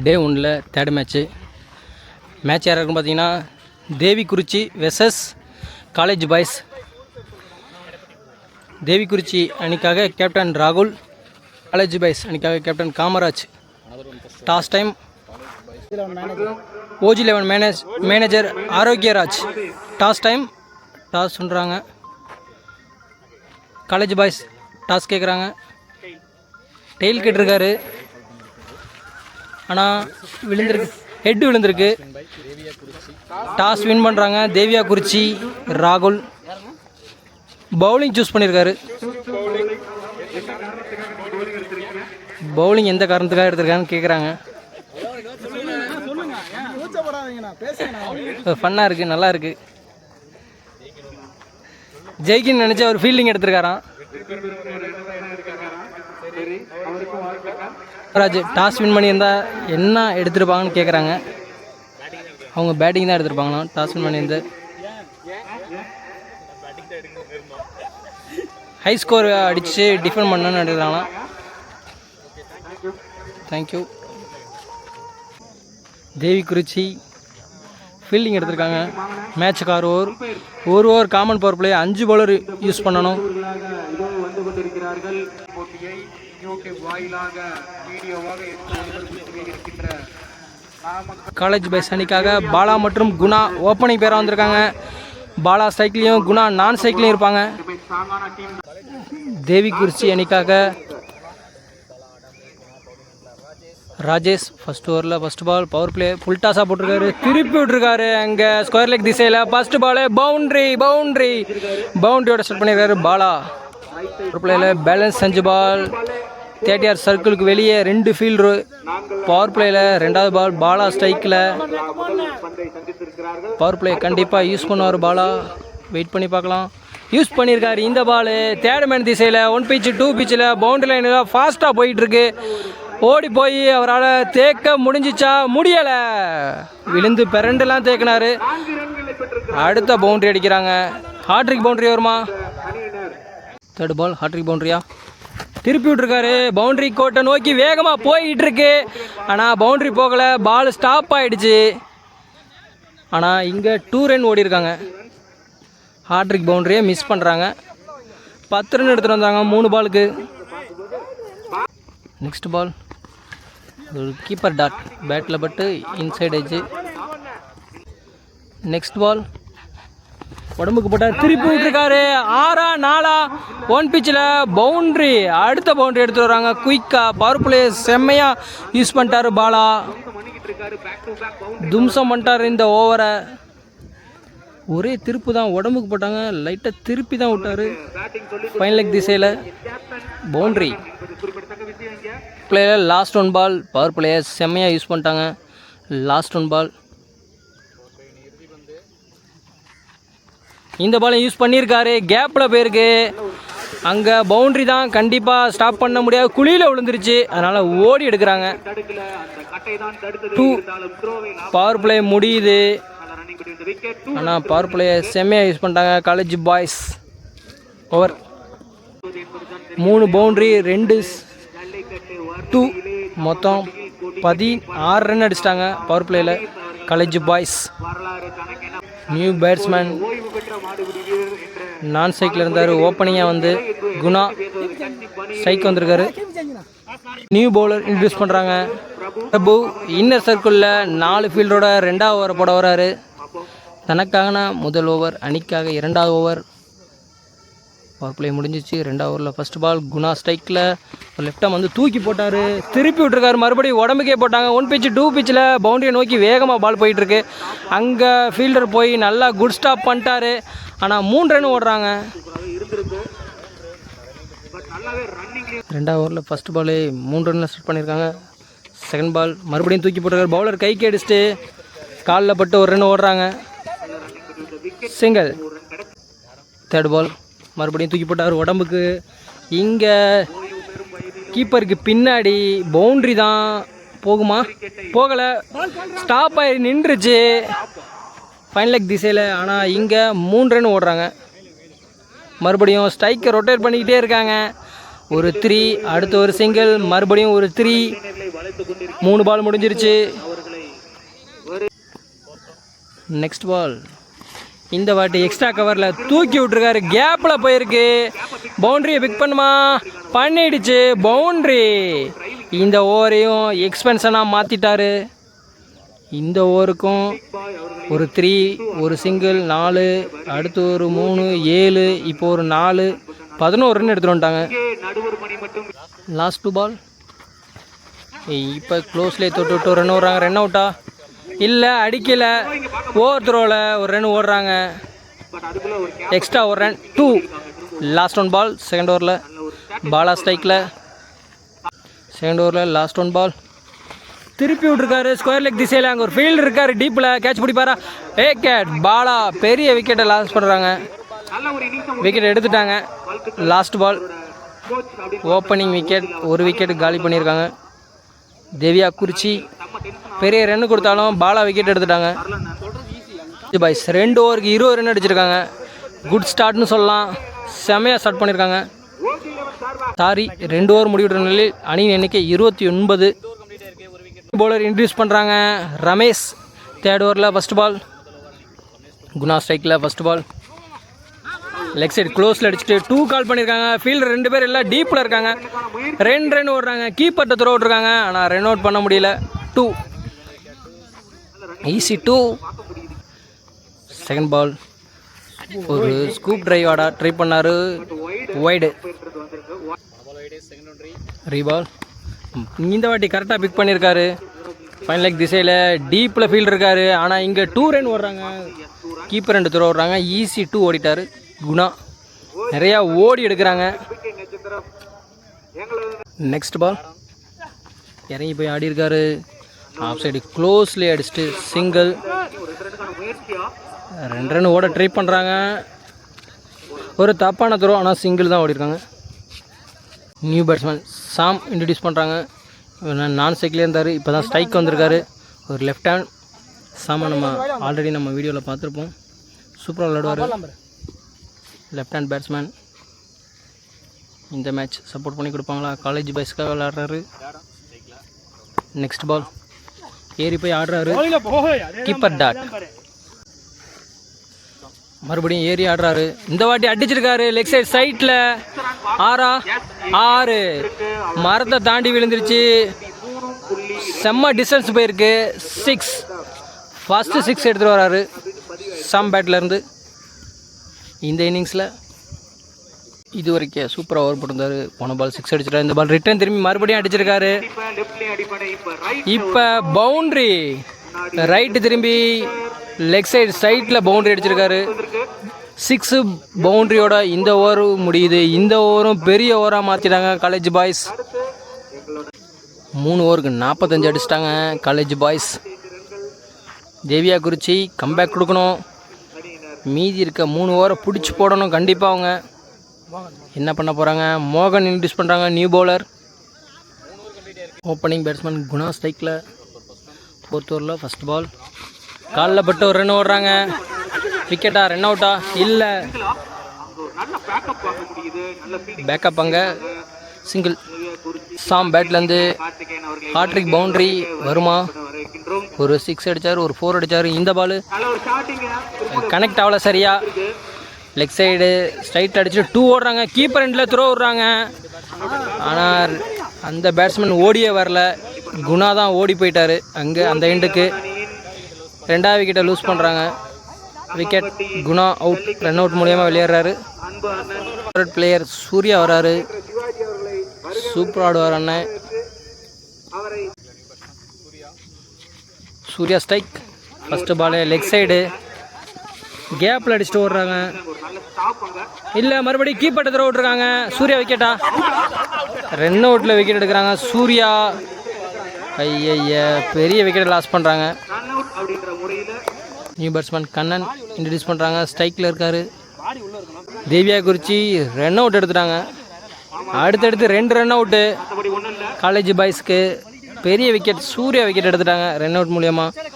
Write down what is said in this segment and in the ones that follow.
டே 1ல் third match யார் இருக்குன்னு பார்த்தீங்கன்னா Devikurichi versus college boys. Devikurichi அணிக்காக கேப்டன் ராகுல், காலேஜ் பாய்ஸ் அணிக்காக captain Kamaraj. Toss time. OG11 manager Arokiyaraj. Toss time. Toss சொல்கிறாங்க. காலேஜ் பாய்ஸ் டாஸ் கேட்குறாங்க. டெயில் கேட்டிருக்காரு, ஆனால் ஹெட் விழுந்திருக்கு. டாஸ் வின் பண்ணுறாங்க தேவியாக்குறிச்சி. ராகுல் பவுலிங் சூஸ் பண்ணியிருக்காரு. பவுலிங் எந்த காரணத்துக்காக எடுத்திருக்கான்னு கேட்குறாங்க. ஃபன்னாக இருக்குது, நல்லா இருக்குது. ஜெயிக்கின்னு நினச்சி அவர் ஃபீல்டிங் எடுத்திருக்காராம். ராஜ் டாஸ் வின் பண்ணியிருந்தா என்ன எடுத்துருப்பாங்கன்னு கேட்குறாங்க. அவங்க பேட்டிங் தான் எடுத்துருப்பாங்களாம் டாஸ் வின் பண்ணியிருந்து. ஹை ஸ்கோர் அடித்து டிஃபெண்ட் பண்ணணும்னு எடுக்கிறாங்களாம். தேங்க்யூ. தேவிக்குறிச்சி ஃபீல்டிங் எடுத்திருக்காங்க. மேட்சுக்கு 6 over common power play 5 bowler use பண்ணணும். காலேஜ் பாய்ஸ் அணிக்காக பாலா மற்றும் குணா ஓப்பனிங் பேராக வந்திருக்காங்க. பாலா சைக்கிளையும் குணா நான் சைக்கிளையும் இருப்பாங்க. தேவிக்குறிச்சி அணிக்காக ராஜேஷ் ஃபர்ஸ்ட் ஓவரில் first ball power play full டாஸாக போட்டிருக்காரு. திருப்பி விட்டுருக்காரு. அங்கே ஸ்கொயர் லெக் திசையில் ஃபர்ஸ்ட் பால் பவுண்ட்ரியோட செட் பண்ணியிருக்காரு பாலா. பவர் பிளேயில் பேலன்ஸ் 5 பால் 30 சர்க்கிளுக்கு வெளியே 2 ஃபீல்டரு. பவர் பிளேயில் 2வது பால் பாலா ஸ்ட்ரைக்கில். பவர் பிளே கண்டிப்பாக யூஸ் பண்ணுவார் பாலா. வெயிட் பண்ணி பார்க்கலாம். யூஸ் பண்ணியிருக்காரு. இந்த பால் தேர்ட் திசையில் 1 pitch 2 pitchல பவுண்டரி லைனில் ஃபாஸ்ட்டாக போயிட்டுருக்கு. ஓடி போய் அவரால் தேக்க முடிஞ்சிச்சா? முடியலை. விழுந்து பிறண்டுலாம் தேக்கினார். அடுத்த பவுண்டரி அடிக்கிறாங்க. ஹாட்ரிக் பவுண்டரி வருமா? தேர்ட் பால் ஹாட்ரிக் பவுண்டரியா? திருப்பி விட்டுருக்காரு. பவுண்டரி கோட்டை நோக்கி வேகமாக போயிட்டு இருக்கு. ஆனால் பவுண்டரி போகலை. பால் ஸ்டாப் ஆகிடுச்சு. ஆனால் இங்கே 2 ரன் ஓடி இருக்காங்க. ஹாட்ரிக் பவுண்டரியை மிஸ் பண்ணுறாங்க. 10 ரன் எடுத்துகிட்டு வந்தாங்க 3 பாலுக்கு. நெக்ஸ்ட் பால் ஒரு கீப்பர் டாட் பேட்டில் பட்டு இன்சைட் எட்ஜு. நெக்ஸ்ட் பால் உடம்புக்கு போட்டால் திருப்பி விட்டுருக்காரு. 4 1 pitchல பவுண்ட்ரி. அடுத்த பவுண்ட்ரி எடுத்து வராங்க குயிக்காக. பவர் பிளே செம்மையாக யூஸ் பண்ணிட்டாரு பாலா. தும்சம் பண்ணிட்டார் இந்த ஓவரை. ஒரே திருப்பு தான். உடம்புக்கு போட்டாங்க, லைட்டாக திருப்பி தான் விட்டார். ஃபைன் லெக் திசையில் பவுண்ட்ரி. பிளேயர் லாஸ்ட் 1 பால். பவர் பிளேயர் செம்மையாக யூஸ் பண்ணிட்டாங்க. லாஸ்ட் 1 பால். இந்த பாலை யூஸ் பண்ணியிருக்காரு. கேப்பில் போயிருக்கு. அங்கே பவுண்ட்ரி தான், கண்டிப்பாக ஸ்டாப் பண்ண முடியாது. குழியில் விழுந்துருச்சு. அதனால் ஓடி எடுக்கிறாங்க. 2 பவர் பிளே முடியுது. ஆனால் பவர் பிளே செம்மையாக யூஸ் பண்ணிட்டாங்க காலேஜ் பாய்ஸ். ஓவர் 3 பவுண்ட்ரி 2 மொத்தம் 16 ரன் அடிச்சிட்டாங்க பவர் பிளேயில் காலேஜ் பாய்ஸ். நியூ பேட்ஸ்மேன் நான் சைக்கிள் இருந்தார். ஓப்பனிங்காக வந்து குணா ஸ்ட்ரைக் வந்திருக்காரு. நியூ பவுலர் இன்ட்ரடியூஸ் பண்ணுறாங்க. பிரபு இன்னர் சர்க்கிளில் 4 ஃபீல்டரோட 2வது ஓவரை போட வராரு. தனக்காகனா முதல் ஓவர், அணிக்காக 2வது ஓவர். பவர் பிளே முடிஞ்சிச்சு. 2வது ஓவரில் ஃபர்ஸ்ட் பால் குணா ஸ்ட்ரைக்கில் லெஃப்டாக வந்து தூக்கி போட்டார். திருப்பி விட்டுருக்காரு. மறுபடியும் உடம்புக்கே போட்டாங்க. 1 pitch 2 pitchல பவுண்டரியை நோக்கி வேகமாக பால் போயிட்டுருக்கு. அங்கே ஃபீல்டர் போய் நல்லா குட் ஸ்டாப் பண்ணிட்டாரு. ஆனால் 3 ரன் ஓடுறாங்க. 2வது ஓவரில் ஃபர்ஸ்ட் பாலே 3 ரனில் செட் பண்ணியிருக்காங்க. செகண்ட் பால் மறுபடியும் தூக்கி போட்டிருக்காரு. பவுலர் கைக்கு அடிச்சுட்டு காலில் பட்டு 1 ரன் ஓடுறாங்க. சிங்கிள். தேர்ட் பால் மறுபடியும் தூக்கி போட்டார் உடம்புக்கு. இங்கே கீப்பருக்கு பின்னாடி பவுண்ட்ரி தான். போகுமா? போகலை. ஸ்டாப் ஆகி நின்றுச்சு ஃபைன் லெக் திசையில். ஆனால் இங்கே 3 ரன் ஓடுறாங்க. மறுபடியும் ஸ்ட்ரைக்கை ரொட்டேட் பண்ணிக்கிட்டே இருக்காங்க. ஒரு 3, அடுத்து ஒரு சிங்கிள், மறுபடியும் ஒரு 3. 3 பால் முடிஞ்சிருச்சு. Next ball. இந்த வாட்டி எக்ஸ்ட்ரா கவரில் தூக்கி விட்ருக்காரு, கேப்பில் போயிருக்கு. பவுண்ட்ரியை பிக் பண்ணுமா? பண்ணிடுச்சு, பவுண்ட்ரி. இந்த ஓவரையும் எக்ஸ்பென்ஷனாக மாற்றிட்டாரு. இந்த ஓவருக்கும் ஒரு 3, ஒரு சிங்கிள் 4, அடுத்து ஒரு 3, 7, இப்போ ஒரு 4, 11 ரன் எடுத்துகிட்டு வந்துட்டாங்க. லாஸ்ட் 2 பால். இப்போ க்ளோஸ்லேயே தொட்டு விட்டு ரன் ஓடுறாங்க. ரன் அவுட்டா? இல்லை, அடிக்கலை. ஓவர் த்ரோவில் ஒரு ரன் ஓடுறாங்க. எக்ஸ்ட்ரா ஒரு ரன், 2. லாஸ்ட் 1 பால். செகண்ட் ஓவரில் பாலா ஸ்ட்ரைக்கில். செகண்ட் ஓவரில் லாஸ்ட் 1 பால். திருப்பி விட்ருக்காரு ஸ்கொயர் லெக் திசையில். அங்கே ஒரு ஃபீல்டு இருக்கார், டீப்பில் கேட்ச் பிடிப்பாரா? கேட் பாலா. பெரிய விக்கெட்டை லாஸ் பண்ணுறாங்க. விக்கெட் எடுத்துட்டாங்க. Last ball. ஓப்பனிங் விக்கெட், ஒரு விக்கெட் காலி பண்ணியிருக்காங்க. தேவியா குறிச்சி பெரிய ரன் கொடுத்தாலும் பாலா விக்கெட் எடுத்துட்டாங்க. பாய்ஸ் 2 ஓவருக்கு 20 ரன் அடிச்சிருக்காங்க. குட் ஸ்டார்ட்னு சொல்லலாம். செமையாக ஸ்டார்ட் பண்ணியிருக்காங்க. சாரி, 2 ஓவர் முடிவிட்ட நிலையில் அணியின் எண்ணிக்கை 29. பவுலர் இன்ட்ரடியூஸ் பண்ணுறாங்க. ரமேஷ். தேர்ட் ஓவரில் ஃபஸ்ட் பால். குணா ஸ்ட்ரைக்கில் ஃபஸ்ட் பால். லெக் சைடு க்ளோஸில் அடிச்சுட்டு 2 கால் பண்ணியிருக்காங்க. ஃபீல்டர் 2 பேர் எல்லாம் டீப்பில் இருக்காங்க. 2 ரன் ஓடுறாங்க. கீப்பர்கிட்ட த்ரோ விட்ருக்காங்க, ஆனால் ரன் அவுட் பண்ண முடியல. 2 ஈஸி 2. Second ball. ஒரு ஸ்கூப் டிரைவ் ஆட ட்ரை பண்ணார், வைடு. ரீபால். இந்த வாட்டி கரெக்டாக பிக் பண்ணியிருக்காரு. ஃபைனல் லெக் திசையில் டீப்பில் ஃபீல்டு இருக்கார், ஆனால் இங்கே 2 ரன் ஓடுறாங்க. கீப்பர் 2 த்ரோ ஓடுறாங்க. ஈஸி 2 ஓடிட்டார் குணா. நிறையா ஓடி எடுக்கிறாங்க. Next ball. இறங்கி போய் ஆடி இருக்காரு. ஆஃப் சைடு க்ளோஸ்லேயே அடிச்சுட்டு சிங்கிள். 2 ரன் ஓட ட்ரை பண்ணுறாங்க. ஒரு தப்பான த்ரோ, ஆனால் சிங்கிள் தான் ஓடிருக்காங்க. நியூ பேட்ஸ்மேன் சாம் இன்ட்ரடியூஸ் பண்ணுறாங்க. நான் சைக்கிளே இருந்தார், இப்போ தான் ஸ்ட்ரைக் வந்திருக்காரு. ஒரு லெஃப்ட் ஹேண்ட். சாமை நம்ம ஆல்ரெடி நம்ம வீடியோவில் பார்த்துருப்போம். சூப்பராக விளையாடுவார். Left hand batsman. இந்த மேட்ச் சப்போர்ட் பண்ணி கொடுப்பாங்களா? காலேஜ் பாய்ஸ்க்காக விளையாடுறாரு. Next ball. ஏறி போய் ஆடுறாரு. Keeper dot. மறுபடியும் ஏறி ஆடுறாரு. இந்த வாட்டி அடிச்சிருக்காரு லெக் சைட் சைட்டில். 6 மரத்தை தாண்டி விழுந்துருச்சு. செம்ம டிஸ்டன்ஸ் போயிருக்கு. 6. ஃபஸ்ட்டு 6 எடுத்துகிட்டு வராரு சாம் பேட்லேருந்து. இந்த இன்னிங்ஸில் இது வரைக்கும் சூப்பராக ஓவர் போட்டிருந்தார். போன பால் 6 அடிச்சிட்டாரு. இந்த பால் ரிட்டர்ன் திரும்பி மறுபடியும் அடிச்சிருக்காரு. இப்போ பவுண்ட்ரி. ரைட்டு திரும்பி லெக் சைடு சைட்டில் பவுண்ட்ரி அடிச்சிருக்காரு. 6 பவுண்ட்ரியோட இந்த ஓவர் முடியுது. இந்த ஓவரும் பெரிய ஓவராக மாற்றிட்டாங்க காலேஜ் பாய்ஸ். 3 ஓவருக்கு 45 அடிச்சிட்டாங்க காலேஜ் பாய்ஸ். தேவியா குறிச்சி கம்பேக் கொடுக்கணும். மீதி இருக்க 3 ஓவரை பிடிச்சி போடணும் கண்டிப்பாக. அவங்க என்ன பண்ண போகிறாங்க? மோகன் இன்ட்ரடியூஸ் பண்ணுறாங்க, new bowler. Opening batsman Guna ஸ்ட்ரைக்கில். 4th ஓவரில் ஃபஸ்ட் பால். காலில் பட்டு ஒரு ரன் ஓடுறாங்க. விக்கெட்டா? ரன் அவுட்டா? இல்லை, பேக்கப். அங்கே சிங்கிள். சாம் பேட்லேருந்து ஹாட்ரிக் பவுண்ட்ரி வருமா? ஒரு 6 அடித்தார், ஒரு 4 அடித்தார். இந்த பால் கனெக்ட் ஆகலை சரியா. லெக் சைடு ஸ்ட்ரைட் அடிச்சுட்டு 2 ஓடுறாங்க. கீப்பர் எண்டில் த்ரோ விட்றாங்க, ஆனால் அந்த பேட்ஸ்மேன் ஓடியே வரல. குணா தான் ஓடி போயிட்டார் அங்கே அந்த எண்டுக்கு. 2வது விக்கெட்டை லூஸ் பண்ணுறாங்க. Wicket. Guna out. Run out மூலியமாக வெளியேறாரு. பிளேயர் சூர்யா வராரு. சூப்பர் ஆடுவார் அண்ணன். Surya strike. First ball leg side கேப்பில் அடிச்சுட்டு ஓடுறாங்க. இல்லை, மறுபடியும் கீப்பர்ட்ட த்ரோ விட்ருக்காங்க. சூர்யா விக்கெட்டா? ரன் அவுட்டில் விக்கெட் எடுக்கிறாங்க சூர்யா. ஐய, பெரிய விக்கெட்டை லாஸ் பண்ணுறாங்க. நியூ பேட்ஸ்மேன் கண்ணன் இன்ட்ரடியூஸ் பண்ணுறாங்க. ஸ்ட்ரைக்கில் இருக்கார். தேவியா குறிச்சி ரன் அவுட் எடுத்துட்டாங்க. அடுத்தடுத்து 2 ரன் அவுட்டு காலேஜ் பாய்ஸ்க்கு. பெரிய விக்கெட் சூர்யா விக்கெட் எடுத்துட்டாங்க ரன் அவுட் மூலியமாக.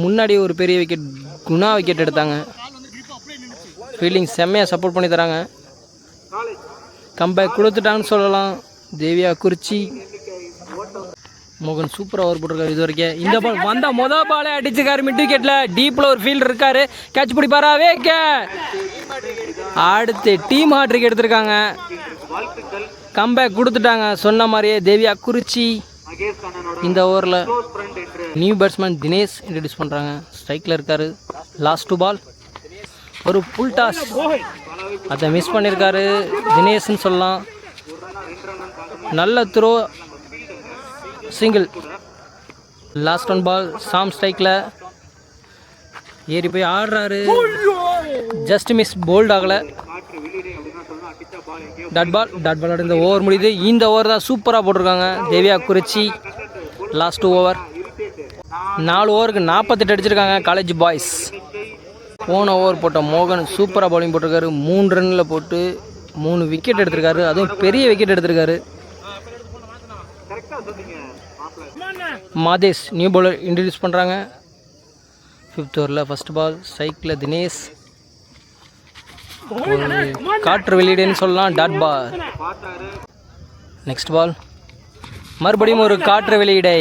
முன்னாடி ஒரு பெரிய விக்கெட் குணா விக்கெட் எடுத்தாங்க. ஃபீல்டிங் செம்மையாக சப்போர்ட் பண்ணி தராங்க கம்பேக் கொடுத்துட்டாங்கன்னு சொல்லலாம். தேவியா குறிச்சி மோகன் சூப்பராக ஓவர் போட்டிருக்காரு இது வரைக்கும். இந்த பால் வந்த மொதல் பாலே அடிச்சிருக்காரு மிட் விக்கெட்டில். டீப்பில் ஒரு ஃபீல்டு இருக்காரு, கேட்ச் பிடிப்பாரா வேக்க. அடுத்து டீம் ஹாட்ரிக் எடுத்திருக்காங்க, கம்பேக் கொடுத்துட்டாங்க. சொன்ன மாதிரியே தேவியா குறிச்சி இந்த ஓவரில் நியூ பேட்ஸ்மேன் தினேஷ் இன்ட்ரடியூஸ் பண்ணுறாங்க. ஸ்ட்ரைக்கில் இருக்காரு. லாஸ்ட் 2 பால் ஒரு ஃபுல் டாஸ், அதை மிஸ் பண்ணியிருக்காரு தினேஷ்னு சொல்லலாம். நல்ல த்ரோ, சிங்கிள். லாஸ்ட் 1 பால் சாம் ஸ்ட்ரைக்கில் ஏறி போய் ஆடுறாரு, ஜஸ்ட் மிஸ், போல்ட் ஆகலை. டாட் பால் இந்த ஓவர் முடியுது. இந்த ஓவர் தான் சூப்பராக போட்டிருக்காங்க தேவியா குறிச்சி. லாஸ்ட் 2 ஓவர் 4 ஓவருக்கு 48 அடிச்சிருக்காங்க காலேஜ் பாய்ஸ். போன ஓவர் போட்ட மோகன் சூப்பராக பவுலிங் போட்டிருக்காரு. 3 ரன்னில் போட்டு 3 விக்கெட் எடுத்திருக்காரு, அதுவும் பெரிய விக்கெட் எடுத்திருக்காரு. மாதேஷ் நியூ பவுலர் இன்ட்ரடியூஸ் பண்ணுறாங்க. 5th ஓவரில் ஃபஸ்ட் பால் ஸ்ட்ரைக்கில் தினேஷ், காற்று வெளியீடுன்னு சொல்லலாம். Dot ball. நெக்ஸ்ட் பால் மறுபடியும் ஒரு காற்று வெளியீடை.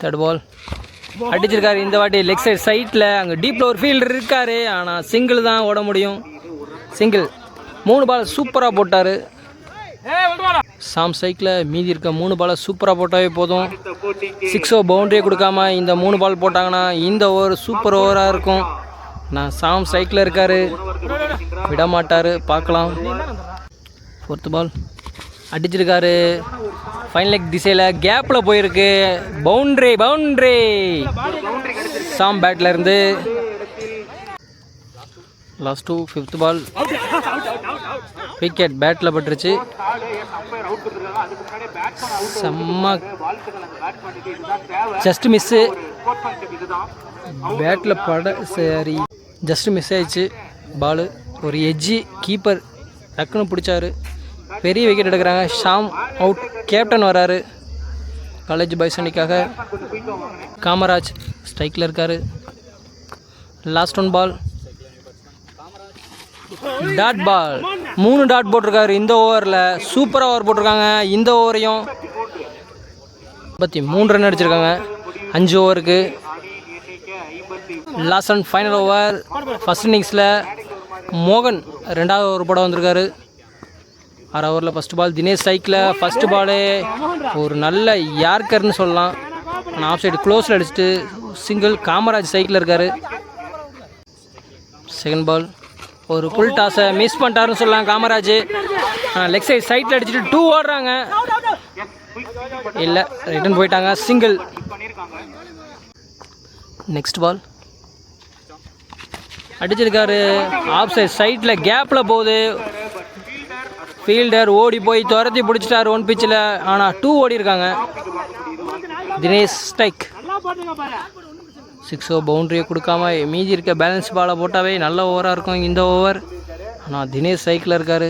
3rd பால் அடிச்சிருக்காரு. இந்த வாட்டி லெக் சைட் சைட்டில், அங்கே டீப்பில் ஒரு ஃபீல்டர் இருக்கார், ஆனால் சிங்கிள் தான் ஓட முடியும். சிங்கிள். 3 பால் சூப்பராக போட்டார் சாம் ஸ்ட்ரைக்கில். மீதி இருக்க 3 பாலை சூப்பராக போட்டாவே போதும். 6 பவுண்டரியே கொடுக்காம இந்த 3 பால் போட்டாங்கன்னா இந்த ஓவர் சூப்பர் ஓவராக இருக்கும். நான் சாம் ஸ்ட்ரைக்கில் இருக்கார், விட மாட்டார், பார்க்கலாம். 4th பால் அடிச்சிருக்காரு. ஃபைனல் லெக் திசையில் கேப்பில் போயிருக்கு. பவுண்ட்ரி சாம் பேட்டில் இருந்து. லாஸ்ட் 5th பால் விக்கெட் பேட்டில் பட்டுருச்சு. செம்ம ஜஸ்ட் மிஸ்ஸு, பேட்டில் பட சரி ஜஸ்ட் மிஸ் ஆயிடுச்சு பாலு. ஒரு எட்ஜி கீப்பர் டக்குன்னு பிடிச்சாரு. பெரிய விக்கெட் எடுக்கிறாங்க. ஷாம் அவுட். கேப்டன் வராரு காலேஜ் பாய்ஸ் அணிக்காக. காமராஜ் ஸ்ட்ரைக்கில் இருக்கார். Last 1 ball dot ball. 3 dot போட்டிருக்காரு இந்த ஓவரில். சூப்பராக ஓவர் போட்டிருக்காங்க. இந்த ஓவரையும் 53 ரன் அடிச்சிருக்காங்க 5 ஓவருக்கு. Last and final over first இன்னிங்ஸில் மோகன் 2வது ஓவர் போட வந்திருக்காரு. 6 ஓவரில் ஃபஸ்ட் பால் தினேஷ் ஸ்ட்ரைக்கில். ஃபஸ்ட் பாலே ஒரு நல்ல யார்கர்னு சொல்லலாம், ஆனால் ஆஃப் சைடு க்ளோஸில் அடிச்சுட்டு சிங்கிள். காமராஜ் ஸ்ட்ரைக்கில் இருக்கார். செகண்ட் பால் ஒரு ஃபுல் டாஸை மிஸ் பண்ணிட்டாருன்னு சொல்லலாம் காமராஜ். லெக் சைட் சைட்டில் அடிச்சுட்டு 2 ஓடுறாங்க, இல்லை ரிட்டன் போயிட்டாங்க. சிங்கிள். நெக்ஸ்ட் பால் அடிச்சிருக்காரு. ஆஃப் சைட் சைட்டில் கேப்பில் போகுது. ஃபீல்டர் ஓடி போய் துரத்தி பிடிச்சிட்டாரு 1 பிச்சில், ஆனால் 2 ஓடி இருக்காங்க. தினேஷ் ஸ்ட்ரைக். 6 பவுண்டரியை கொடுக்காம மீதி இருக்க பேலன்ஸ் பாலை போட்டாவே நல்ல ஓவராக இருக்கும் இந்த ஓவர். ஆனால் தினேஷ் ஸ்ட்ரைக்கில் இருக்கார்.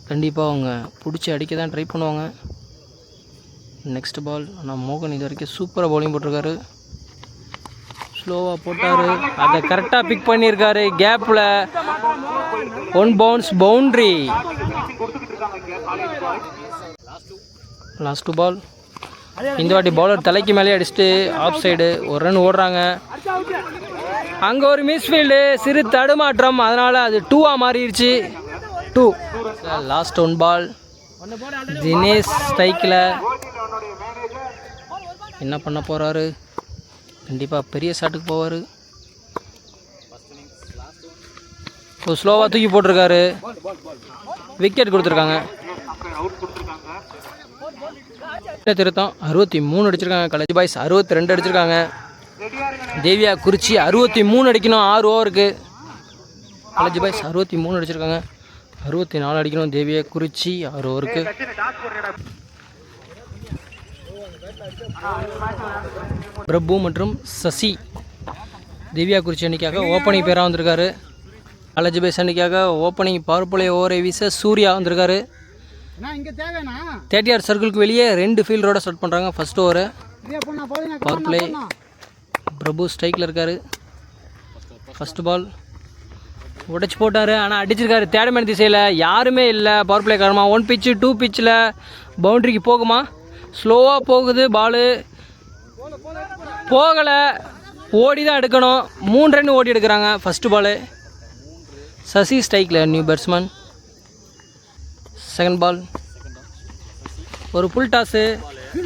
கண்டிப்பாக அவங்க பிடிச்சி அடிக்க தான் ட்ரை பண்ணுவாங்க. நெக்ஸ்ட் பால் ஆனால் மோகன் இது வரைக்கும் சூப்பராக பவுலிங் போட்டிருக்காரு. ஸ்லோவாக போட்டார், அதை கரெக்டாக பிக் பண்ணியிருக்காரு. கேப்பில் 1 பவுன்ஸ் பவுண்ட்ரி. லாஸ்ட் 2 பால் இந்த வாட்டி பவுலர் தலைக்கு மேலே அடிச்சுட்டு ஆஃப் சைடு 1 ரன் ஓடுறாங்க. அங்கே ஒரு மிஸ்ஃபீல்டு, சிறு தடுமாற்றம், அதனால் அது 2-ஆக மாறிடுச்சு. 2. லாஸ்ட் 1 பால் தினேஷ் ஸ்ட்ரைக்கில். என்ன பண்ண போகிறாரு? கண்டிப்பாக பெரிய ஷாட்டுக்கு போவார். ஸ்லோவாக தூக்கி போட்டிருக்காரு. விக்கெட் கொடுத்துருக்காங்க. திருத்தம் 63 அடிச்சிருக்காங்க காலேஜ் பாய்ஸ். 62 அடிச்சிருக்காங்க. தேவியா குறிச்சி 63 அடிக்கணும் 6 ஓவருக்கு. காலேஜ் பாய்ஸ் 63 அடிச்சிருக்காங்க. 64 அடிக்கணும் தேவியா குறிச்சி 6 ஓவருக்கு. பிரபு மற்றும் சசி தேவியா குறிச்சி அன்னைக்காக ஓப்பனிங் பேராக வந்திருக்காரு. College boys அன்னைக்காக opening power play ஓவரை வீச சூர்யா வந்திருக்காரு. 30 சர்க்கிளுக்கு வெளியே 2 ஃபீல்டரோட ஸ்டார்ட் பண்ணுறாங்க ஃபர்ஸ்ட் ஓவரு. Power play. பிரபு ஸ்ட்ரைக்கில் இருக்கார். ஃபஸ்ட் பால் உடைச்சி போட்டார். ஆனால் அடிச்சிருக்காரு. தேடமேன் திசையில் யாருமே இல்லை. பவர் பிளே காரணமாக 1 pitch 2 pitchல பவுண்ட்ரிக்கு போகுமா? ஸ்லோவாக போகுது. பாலு போகலை. ஓடி தான் எடுக்கணும். 3 ரன் ஓடி எடுக்கிறாங்க. ஃபஸ்ட்டு பாலு சசி ஸ்ட்ரைக்கில். New batsman. செகண்ட் பால் ஒரு ஃபுல் டாஸு.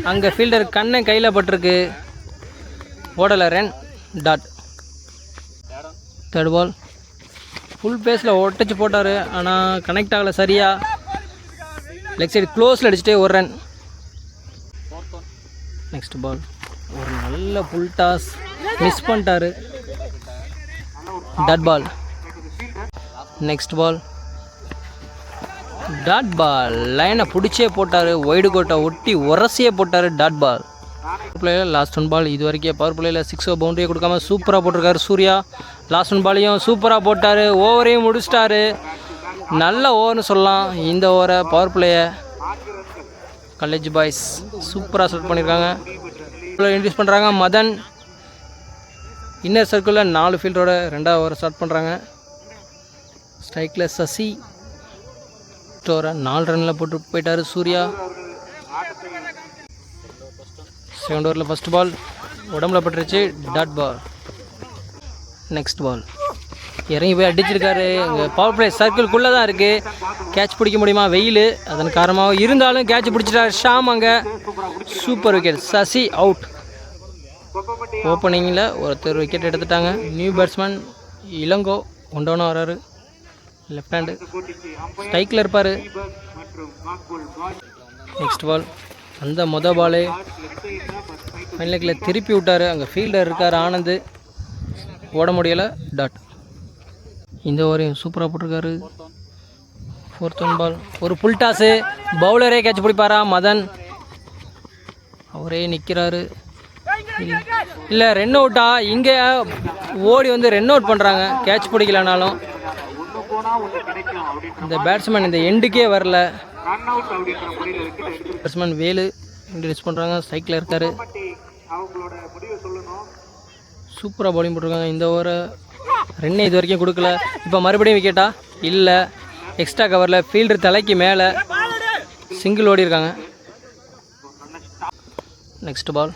அங்கே ஃபீல்டர் கண்ணை கையில் பட்டிருக்கு. ஓடலை. Run. Dot. Third ball full பேஸில் ஒட்டச்சு போட்டார். ஆனால் கனெக்ட் ஆகலை சரியாக. லெக் சைடு க்ளோஸில் அடிச்சுட்டு 1 ரன். நெக்ஸ்ட் பால் ஒரு நல்ல ஃபுல் டாஸ். மிஸ் பண்ணிட்டாரு. Dot ball. Next ball dot ball. லைனை பிடிச்சே போட்டார். ஒய்டு கோட்டை ஒட்டி உரசியே போட்டார். Dot ball. பிளேயில் லாஸ்ட் 1 பால். இது வரைக்கும் பவர் பிளேயில் 6 பவுண்டரியை கொடுக்காம சூப்பராக போட்டிருக்காரு சூர்யா. லாஸ்ட் 1 பாலையும் சூப்பராக போட்டார். ஓவரையும் முடிச்சிட்டாரு. நல்ல ஓவர்னு சொல்லலாம் இந்த ஓவரை. பவர் பிளேயை காலேஜ் பாய்ஸ் சூப்பராக செட் பண்ணியிருக்காங்க. இன்ட்ரடியூஸ் பண்ணுறாங்க மதன். இன்னர் சர்க்கிளில் 4 ஃபீல்டரோட 2வது ஓவரை ஸ்டார்ட் பண்ணுறாங்க. ஸ்ட்ரைக்கில் சசி. ஓவரை 4 ரனில் போட்டு போயிட்டார் சூர்யா. செகண்ட் ஓவரில் ஃபஸ்ட் பால் உடம்புல பட்டுருச்சு. Dot ball. நெக்ஸ்ட் பால் இறங்கி போய் அடிச்சிருக்காரு. இங்கே பவர் பிளே சர்க்கிள்குள்ளே தான் இருக்குது. கேட்ச் பிடிக்க முடியுமா? வெயில் அதன் காரணமாக இருந்தாலும் கேட்ச் பிடிச்சிட்டார் ஷாம். அங்கே சூப்பர் விக்கெட். சசி அவுட். ஓப்பனிங்கில் ஒருத்தர் விக்கெட் எடுத்துட்டாங்க. New batsman Ilango. 1 டவுனாக வராரு. லெஃப்ட் ஹேண்டு ஸ்ட்ரைக்கில் இருப்பார். நெக்ஸ்ட் பால் அந்த பாலு ஃபைனலுக்கில் திருப்பி விட்டார். அங்கே ஃபீல்டர் இருக்கார் ஆனந்த். ஓட முடியலை. டாட். இந்த ஓவரையும் சூப்பராக போட்டிருக்காரு. 4th 1 பால் ஒரு ஃபுல் டாஸு. பவுலரே கேட்ச் பிடிப்பாரா? மதன் அவரே நிற்கிறாரு. இல்லை ரன் அவுட்டா? இங்கே ஓடி வந்து ரன் அவுட் பண்ணுறாங்க. கேட்ச் பிடிக்கலனாலும் இந்த பேட்ஸ்மேன் இந்த எண்டுக்கே வரல. பேட்ஸ்மேன் வேலு இன்ட்ரடியூஸ் பண்ணுறாங்க. சைக்கிளில் இருக்கார். சூப்பராக பவுலிங் போட்டிருக்காங்க. இந்த ஓவரை ரன்னே இது வரைக்கும் கொடுக்கல. இப்போ மறுபடியும் விக்கெட்டா? இல்லை. எக்ஸ்ட்ரா கவரில் ஃபீல்டர் தலைக்கு மேலே சிங்கிள் ஓடி இருக்காங்க. நெக்ஸ்ட் பால்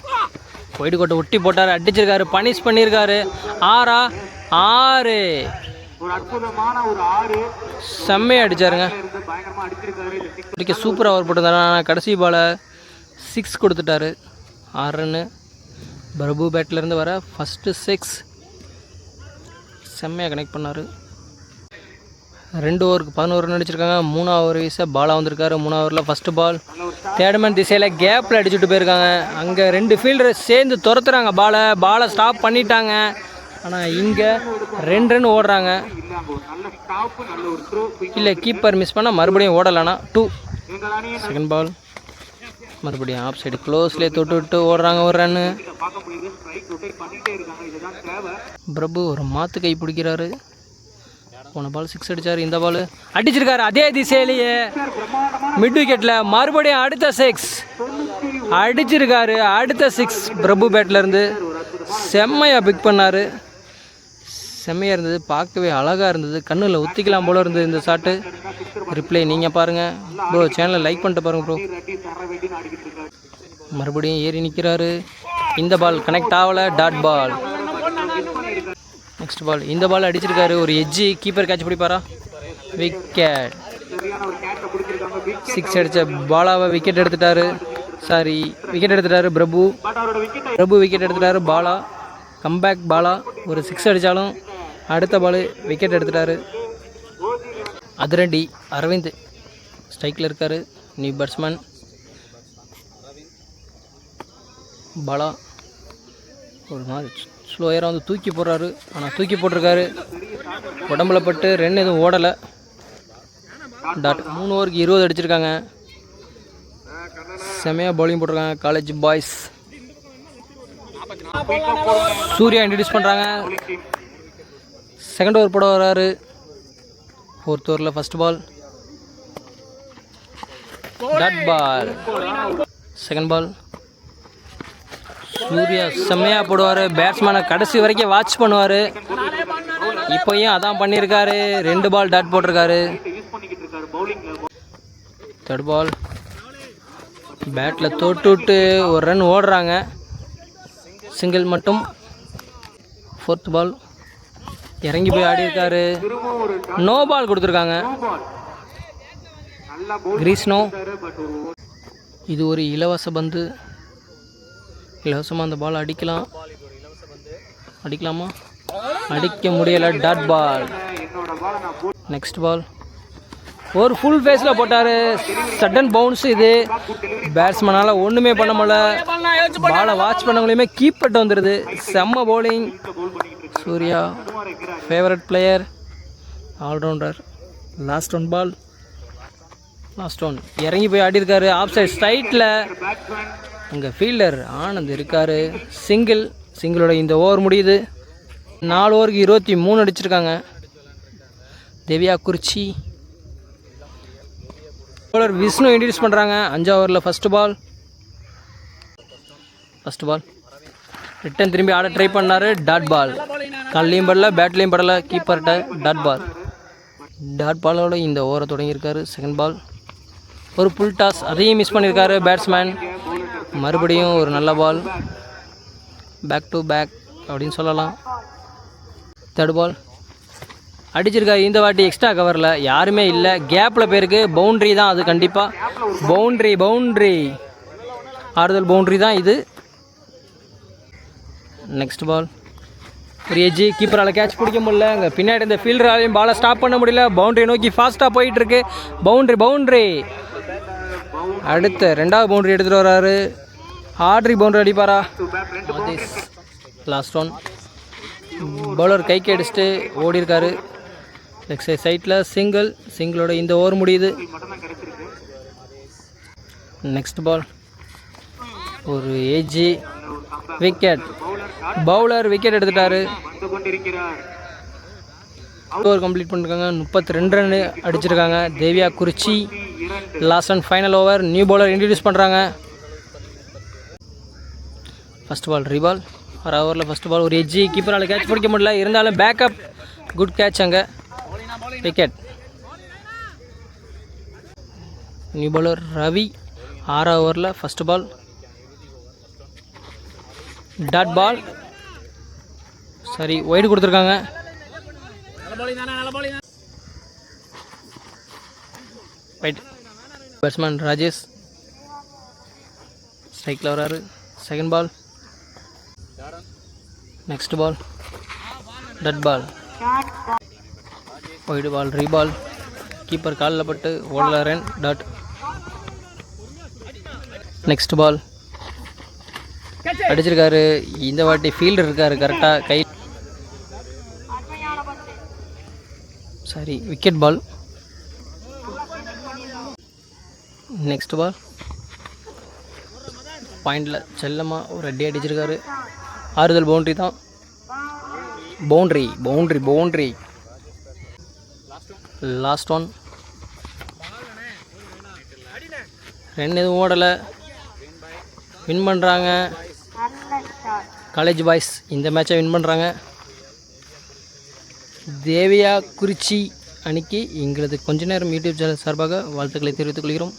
ஒயிடு கோட்டை ஒட்டி போட்டார். அடிச்சிருக்காரு. பனிஷ் பண்ணியிருக்காரு. 6 செம்மையாக அடித்தாருங்க. சூப்பராக ஓவர் போட்டிருந்தாரு. ஆனால் கடைசி பாலை 6 கொடுத்துட்டாரு. 6 ரன்னு. பிரபு பேட்லேருந்து வர ஃபஸ்ட்டு 6 செம்மையாக கனெக்ட் பண்ணார். 2 ஓவருக்கு 11 ரன் அடிச்சிருக்காங்க. 3வது ஓவர் வீச பாலாக வந்திருக்காரு. 3வது ஓவரில் ஃபஸ்ட்டு பால் தேடமேன் திசையில் கேப்பில் அடிச்சுட்டு போயிருக்காங்க. அங்கே 2 ஃபீல்டரை சேர்ந்து துரத்துறாங்க. பாலை ஸ்டாப் பண்ணிட்டாங்க. ஆனால் இங்கே 2 ரன் ஓடுறாங்க. இல்லை கீப்பர் மிஸ் பண்ணால் மறுபடியும் ஓடலைன்னா 2. செகண்ட் பால் மறுபடியும் ஆஃப் சைடு க்ளோஸ்லேயே தொட்டு விட்டு ஓடுறாங்க. 1 ரன்னு. பிரபு ஒரு மாற்று கை பிடிக்கிறாரு. போன பால் 6 அடித்தார். இந்த பால் அடிச்சிருக்காரு. அதே திசையிலேயே மிட் விக்கெட்டில் மறுபடியும் அடுத்த 6 அடிச்சிருக்காரு. அடுத்த 6 பிரபு பேட்லேருந்து செம்மையாக பிக் பண்ணார். செம்மையாக இருந்தது. பார்க்கவே அழகாக இருந்தது. கண்ணில் ஒத்திக்கலாம் போல இருந்தது இந்த ஷாட்டு. ரிப்ளை நீங்கள் பாருங்கள் ப்ரோ. சேனலை லைக் பண்ணிட்டு பாருங்கள் ப்ரோ. மறுபடியும் ஏறி நிற்கிறாரு. இந்த பால் கனெக்ட் ஆகலை. Dot ball. நெக்ஸ்ட் பால் இந்த பால் அடிச்சிருக்காரு. ஒரு எட்ஜி. கீப்பர் கேட்ச் பிடிப்பாரா? விக்கெட். 6 அடித்த பாலாவை விக்கெட் எடுத்துட்டாரு. விக்கெட் எடுத்துட்டாரு பிரபு விக்கெட் எடுத்துட்டாரு. பாலா கம்பேக். பாலா ஒரு 6 அடித்தாலும் அடுத்த பால் விக்கெட் எடுத்துட்டாரு. அதிரடி அரவிந்த் ஸ்ட்ரைக்கில் இருக்கார். New batsman. பாலா ஒரு மாதிரி ஸ்லோயராக வந்து தூக்கி போடுறாரு. ஆனால் தூக்கி போட்டிருக்காரு. உடம்புல பட்டு ரன் எதுவும் ஓடலை. டாட். 3 ஓவருக்கு 20 அடிச்சிருக்காங்க. செம்மையாக பவுலிங் போட்டிருக்காங்க காலேஜ் பாய்ஸ். சூர்யா இன்ட்ரடியூஸ் பண்ணுறாங்க. செகண்ட் ஓவர் போட வராரு. 4th ஓவரில் first ball dot ball. Second ball Surya செம்மையாக போடுவார். பேட்ஸ்மேனை கடைசி வரைக்கும் வாட்ச் பண்ணுவார். இப்போயும் அதான் பண்ணியிருக்காரு. 2 பால் டாட் போட்டிருக்காரு. தேர்ட் பால் பேட்டில் தொட்டு விட்டு ஒரு ரன் ஓடுறாங்க. சிங்கிள் மட்டும். ஃபோர்த் பால் இறங்கி போய் ஆடி இருக்காரு. நோ பால் கொடுத்துருக்காங்க. கிரீஸ்னோ. இது ஒரு இலவச பந்து. இலவசமாக அந்த பால் அடிக்கலாமா? அடிக்க முடியலை. Dot ball. நெக்ஸ்ட் பால் ஒரு ஃபுல் ஃபேஸில் போட்டார். Sudden bounce. இது பேட்ஸ்மேனால் ஒன்றுமே பண்ண முடியல. பாலை வாட்ச் பண்ணவங்களையுமே கீப் பண்ணிட்டு வந்துடுது. செம்ம bowling. Surya favourite player, allrounder. Last one இறங்கி போய் ஆடிருக்காரு. ஆஃப் சைட் ஸ்ட்ரைட்டில் அங்கே ஃபீல்டர் ஆனந்த் இருக்கார். சிங்கிளோட இந்த ஓவர் முடியுது. 4 ஓவருக்கு 23 அடிச்சிருக்காங்க. தேவியா குறிச்சி பவுலர் விஷ்ணு இன்ட்ரடியூஸ் பண்ணுறாங்க. 5 ஓவரில் ஃபஸ்ட்டு பால் ரிட்டன் திரும்பி ஆட ட்ரை பண்ணார். Dot ball. கல்லையும் படல, பேட்லேயும் படலை. கீப்பர்கிட்ட டாட் பாலோட இந்த ஓவரை தொடங்கியிருக்காரு. செகண்ட் பால் ஒரு புல் டாஸ், அதையும் மிஸ் பண்ணியிருக்காரு பேட்ஸ்மேன். மறுபடியும் ஒரு நல்ல பால். பேக் டு பேக் அப்படின்னு சொல்லலாம். தேர்ட் பால் அடிச்சிருக்காரு. இந்த வாட்டி எக்ஸ்ட்ரா கவரில் யாருமே இல்லை. கேப்பில் போயிருக்கு. பவுண்ட்ரி தான் அது. கண்டிப்பாக பவுண்ட்ரி ஆறுதல் பவுண்ட்ரி தான் இது. நெக்ஸ்ட் பால் ஒரு எஜ்ஜி. கீப்பரால் கேட்ச் பிடிக்க முடியல. அங்கே பின்னாடி இந்த ஃபீல்டராலையும் பாலை ஸ்டாப் பண்ண முடியல. பவுண்ட்ரி நோக்கி ஃபாஸ்ட்டாக போயிட்டுருக்கு. பவுண்ட்ரி அடுத்த 2வது பவுண்ட்ரி எடுத்துகிட்டு வர்றாரு. ஆர்ட்ரி பவுண்ட்ரி அடிப்பாரா? Last one. பவுலர் கைக்கு அடிச்சுட்டு ஓடி இருக்காரு. லெக் சைட்டில் சிங்கிளோட இந்த ஓவர் முடியுது. நெக்ஸ்ட் பால் ஒரு ஏஜி. விக்கெட். பவுலர் விக்கெட் எடுத்துட்டாரு. ஓவர் கம்ப்ளீட் பண்ணிருக்காங்க. 32 ரன் அடிச்சிருக்காங்க. Deviyakurichi. Last and final over. New bowler introduce பண்ணுறாங்க. ஃபஸ்ட் பால் ரீபால். 6 ஓவரில் ஃபஸ்ட் பால் ஒரு எஜ்ஜி. கீப்பரால் கேட்ச் பிடிக்க முடியல. இருந்தாலும் பேக்கப் குட் கேட்ச். அங்கே விக்கெட். New bowler Ravi. 6 ஓவரில் ஃபஸ்ட் பால் டாட் பால். சரி, ஒயிட் கொடுத்துருக்காங்க. ரைட். பேட்ஸ்மேன் ராஜேஷ் ஸ்ட்ரைக்கில் வராரு. Second ball. Next ball dot ball. Wide ball reball. Keeper காலில் பட்டு ஓடல. ரன். டாட். நெக்ஸ்ட் பால் அடிச்சிருக்காரு. இந்த வாட்டி ஃபீல்டர் இருக்காரு கரெக்டாக கை. சரி, விக்கெட் பால். நெக்ஸ்ட் பால் பாயிண்டில் செல்லமாக ஒரு அடி அடிச்சிருக்காரு. ஆறுதல் பவுண்ட்ரி தான். பவுண்ட்ரி. Last one. ரன் எதுவும் ஓடலை. வின் பண்ணுறாங்க காலேஜ் பாய்ஸ். இந்த மேட்சை வின் பண்ணுறாங்க. தேவியா குறிச்சி அணிக்கு எங்களது கொஞ்ச நேரம் யூடியூப் சேனல் சார்பாக வாழ்த்துக்களை தெரிவித்துக் கொள்கிறோம்.